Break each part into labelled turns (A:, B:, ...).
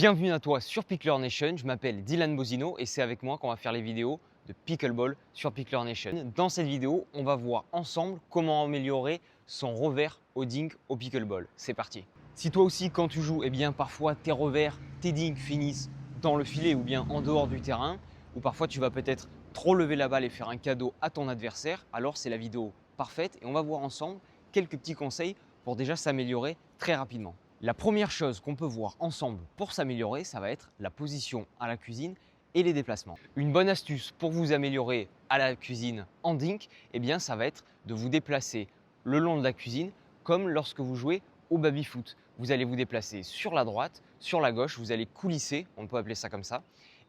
A: Bienvenue à toi sur Pickler Nation, je m'appelle Dylan Bozino et c'est avec moi qu'on va faire les vidéos de Pickleball sur Pickler Nation. Dans cette vidéo, on va voir ensemble comment améliorer son revers au dink au Pickleball. C'est parti. Si toi aussi quand tu joues, parfois tes revers, tes dinks finissent dans le filet ou bien en dehors du terrain, ou parfois tu vas peut-être trop lever la balle et faire un cadeau à ton adversaire, alors c'est la vidéo parfaite et on va voir ensemble quelques petits conseils pour déjà s'améliorer très rapidement. La première chose qu'on peut voir ensemble pour s'améliorer, ça va être la position à la cuisine et les déplacements. Une bonne astuce pour vous améliorer à la cuisine en dink, ça va être de vous déplacer le long de la cuisine comme lorsque vous jouez au baby-foot. Vous allez vous déplacer sur la droite, sur la gauche, vous allez coulisser, on peut appeler ça comme ça,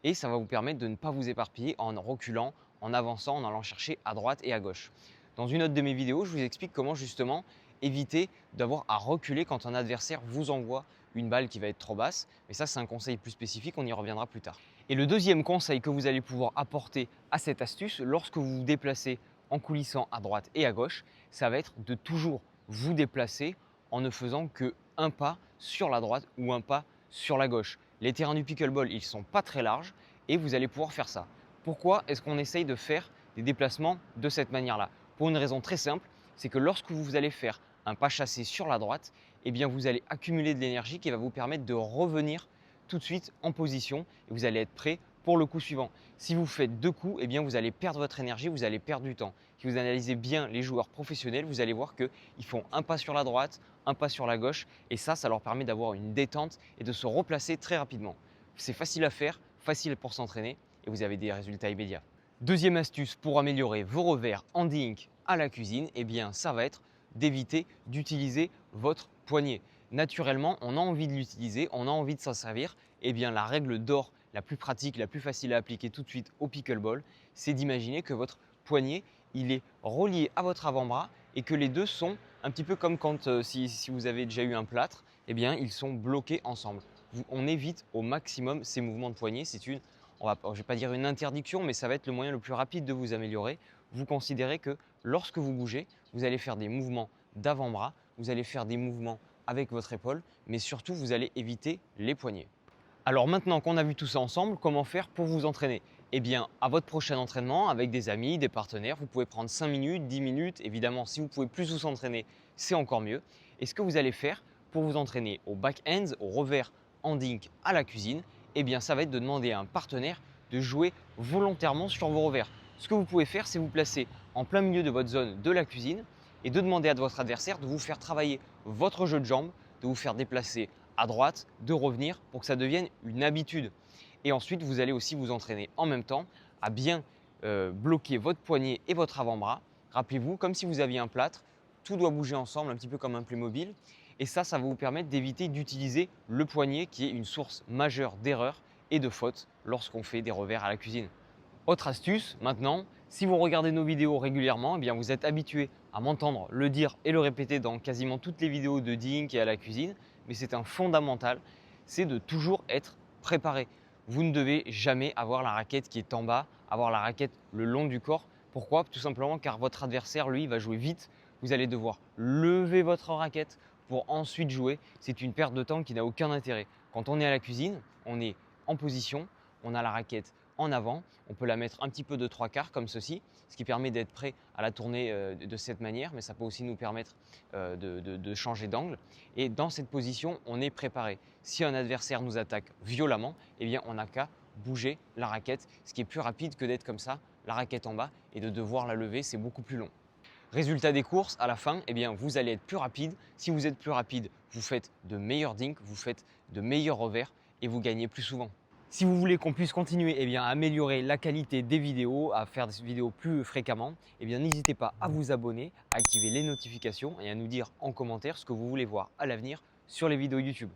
A: et ça va vous permettre de ne pas vous éparpiller en reculant, en avançant, en allant chercher à droite et à gauche. Dans une autre de mes vidéos, je vous explique comment justement éviter d'avoir à reculer quand un adversaire vous envoie une balle qui va être trop basse. Mais ça, c'est un conseil plus spécifique, on y reviendra plus tard. Et le deuxième conseil que vous allez pouvoir apporter à cette astuce, lorsque vous vous déplacez en coulissant à droite et à gauche, ça va être de toujours vous déplacer en ne faisant qu'un pas sur la droite ou un pas sur la gauche. Les terrains du pickleball, ils ne sont pas très larges et vous allez pouvoir faire ça. Pourquoi est-ce qu'on essaye de faire des déplacements de cette manière-là? Pour une raison très simple, c'est que lorsque vous allez faire un pas chassé sur la droite, vous allez accumuler de l'énergie qui va vous permettre de revenir tout de suite en position et vous allez être prêt pour le coup suivant. Si vous faites deux coups, vous allez perdre votre énergie, vous allez perdre du temps. Si vous analysez bien les joueurs professionnels, vous allez voir qu'ils font un pas sur la droite, un pas sur la gauche et ça leur permet d'avoir une détente et de se replacer très rapidement. C'est facile à faire, facile pour s'entraîner et vous avez des résultats immédiats. Deuxième astuce pour améliorer vos revers en dink à la cuisine, ça va être d'éviter d'utiliser votre poignet. Naturellement, on a envie de l'utiliser, on a envie de s'en servir. La règle d'or, la plus pratique, la plus facile à appliquer tout de suite au pickleball, c'est d'imaginer que votre poignet, il est relié à votre avant-bras et que les deux sont un petit peu comme quand si vous avez déjà eu un plâtre, ils sont bloqués ensemble. On évite au maximum ces mouvements de poignet. C'est je ne vais pas dire une interdiction, mais ça va être le moyen le plus rapide de vous améliorer. Vous considérez que lorsque vous bougez, vous allez faire des mouvements d'avant-bras, vous allez faire des mouvements avec votre épaule, mais surtout vous allez éviter les poignets. Alors maintenant qu'on a vu tout ça ensemble, comment faire pour vous entraîner? À votre prochain entraînement, avec des amis, des partenaires, vous pouvez prendre 5 minutes, 10 minutes. Évidemment, si vous pouvez plus vous entraîner, c'est encore mieux. Et ce que vous allez faire pour vous entraîner au back-end, au revers en dink à la cuisine, ça va être de demander à un partenaire de jouer volontairement sur vos revers. Ce que vous pouvez faire, c'est vous placer en plein milieu de votre zone de la cuisine et de demander à votre adversaire de vous faire travailler votre jeu de jambes, de vous faire déplacer à droite, de revenir pour que ça devienne une habitude. Et ensuite, vous allez aussi vous entraîner en même temps à bien bloquer votre poignet et votre avant-bras. Rappelez-vous, comme si vous aviez un plâtre, tout doit bouger ensemble, un petit peu comme un Playmobil. Et ça va vous permettre d'éviter d'utiliser le poignet qui est une source majeure d'erreurs et de fautes lorsqu'on fait des revers à la cuisine. Autre astuce, maintenant, si vous regardez nos vidéos régulièrement, vous êtes habitué à m'entendre le dire et le répéter dans quasiment toutes les vidéos de dink et à la cuisine, mais c'est un fondamental, c'est de toujours être préparé. Vous ne devez jamais avoir la raquette qui est en bas, avoir la raquette le long du corps. Pourquoi? Tout simplement car votre adversaire, lui, va jouer vite. Vous allez devoir lever votre raquette pour ensuite jouer. C'est une perte de temps qui n'a aucun intérêt. Quand on est à la cuisine, on est en position, on a la raquette en avant, on peut la mettre un petit peu de trois quarts comme ceci, ce qui permet d'être prêt à la tourner de cette manière, mais ça peut aussi nous permettre de changer d'angle. Et dans cette position, on est préparé. Si un adversaire nous attaque violemment, on n'a qu'à bouger la raquette, ce qui est plus rapide que d'être comme ça, la raquette en bas, et de devoir la lever, c'est beaucoup plus long. Résultat des courses, à la fin, vous allez être plus rapide. Si vous êtes plus rapide, vous faites de meilleurs dinks, vous faites de meilleurs revers et vous gagnez plus souvent. Si vous voulez qu'on puisse continuer à améliorer la qualité des vidéos, à faire des vidéos plus fréquemment, n'hésitez pas à vous abonner, à activer les notifications et à nous dire en commentaire ce que vous voulez voir à l'avenir sur les vidéos YouTube.